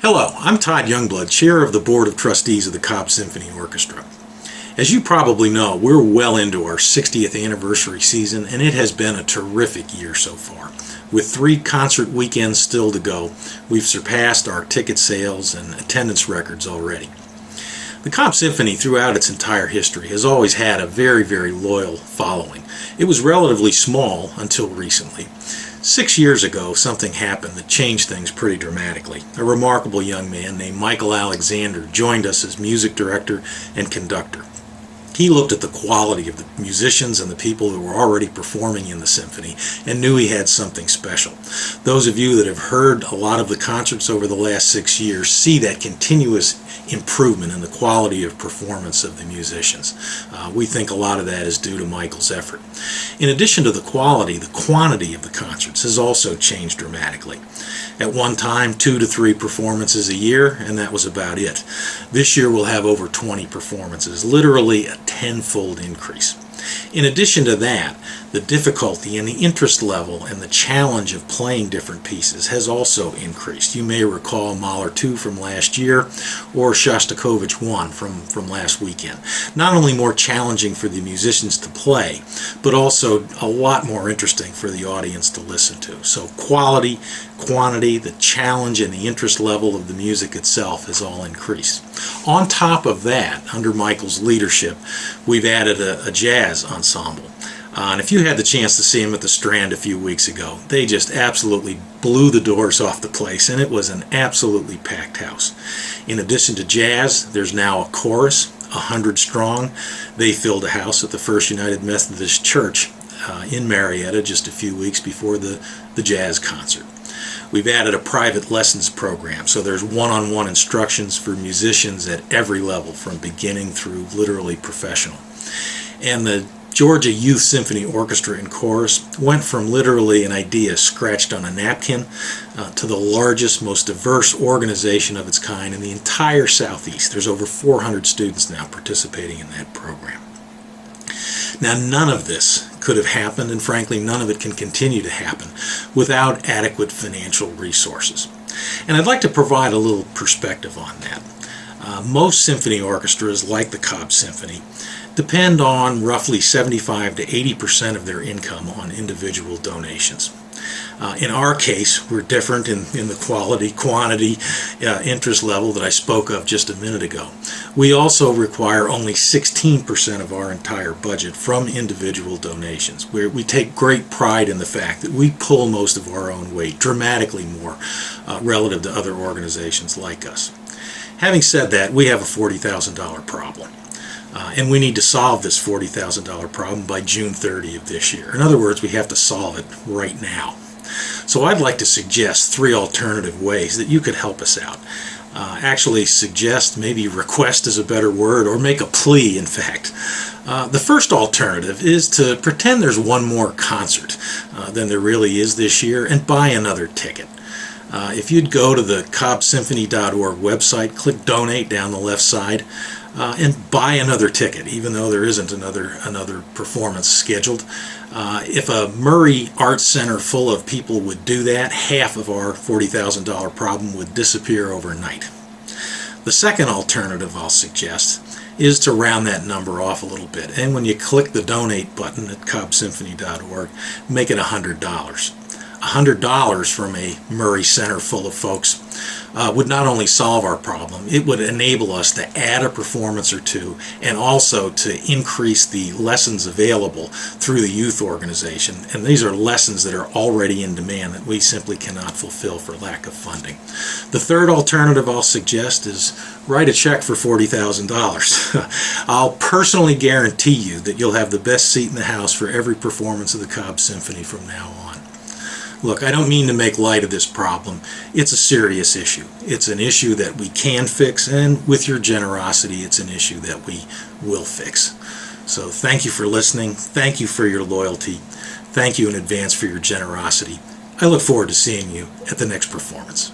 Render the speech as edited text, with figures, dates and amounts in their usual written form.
Hello, I'm Todd Youngblood, Chair of the Board of Trustees of the Cobb Symphony Orchestra. As you probably know, we're well into our 60th anniversary season, and it has been a terrific year so far. With 3 concert weekends still to go, we've surpassed our ticket sales and attendance records already. The Cobb Symphony, throughout its entire history, has always had a very, very loyal following. It was relatively small until recently. 6 years ago, something happened that changed things pretty dramatically. A remarkable young man named Michael Alexander joined us as music director and conductor. He looked at the quality of the musicians and the people who were already performing in the symphony and knew he had something special. Those of you that have heard a lot of the concerts over the last 6 years see that continuous improvement in the quality of performance of the musicians. We think a lot of that is due to Michael's effort. In addition to the quality, the quantity of the concerts has also changed dramatically. At one time, 2 to 3 performances a year, and that was about it. This year we'll have over 20 performances, literally a tenfold increase. In addition to that, the difficulty and the interest level and the challenge of playing different pieces has also increased. You may recall Mahler 2 from last year or Shostakovich 1 from last weekend. Not only more challenging for the musicians to play, but also a lot more interesting for the audience to listen to. So quality, quantity, the challenge and the interest level of the music itself has all increased. On top of that, under Michael's leadership, we've added a jazz ensemble. And if you had the chance to see them at the Strand a few weeks ago, they just absolutely blew the doors off the place, and it was an absolutely packed house. In addition to jazz, there's now a chorus, 100 strong. They filled a house at the First United Methodist Church in Marietta just a few weeks before the jazz concert. We've added a private lessons program, so there's one-on-one instructions for musicians at every level, from beginning through literally professional. And the Georgia Youth Symphony Orchestra and Chorus went from literally an idea scratched on a napkin to the largest, most diverse organization of its kind in the entire Southeast. There's over 400 students now participating in that program. Now, none of this could have happened, and frankly, none of it can continue to happen without adequate financial resources. And I'd like to provide a little perspective on that. Most symphony orchestras, like the Cobb Symphony, depend on roughly 75 to 80% of their income on individual donations. In our case, we're different in the quality, quantity, interest level that I spoke of just a minute ago. We also require only 16% of our entire budget from individual donations. We take great pride in the fact that we pull most of our own weight, dramatically more relative to other organizations like us. Having said that, we have a $40,000 problem. And we need to solve this $40,000 problem by June 30 of this year. In other words, we have to solve it right now. So I'd like to suggest 3 alternative ways that you could help us out. Actually suggest, maybe request is a better word, or make a plea, in fact. The first alternative is to pretend there's one more concert than there really is this year and buy another ticket. If you'd go to the cobbsymphony.org website, click Donate down the left side, and buy another ticket, even though there isn't another performance scheduled. If a Murray Arts Center full of people would do that, half of our $40,000 problem would disappear overnight. The second alternative I'll suggest is to round that number off a little bit, and when you click the Donate button at cobbsymphony.org, make it $100. $100 from a Murray Center full of folks would not only solve our problem, it would enable us to add a performance or two and also to increase the lessons available through the youth organization. And these are lessons that are already in demand that we simply cannot fulfill for lack of funding. The third alternative I'll suggest is write a check for $40,000. I'll personally guarantee you that you'll have the best seat in the house for every performance of the Cobb Symphony from now on. Look, I don't mean to make light of this problem. It's a serious issue. It's an issue that we can fix, and with your generosity, it's an issue that we will fix. So thank you for listening. Thank you for your loyalty. Thank you in advance for your generosity. I look forward to seeing you at the next performance.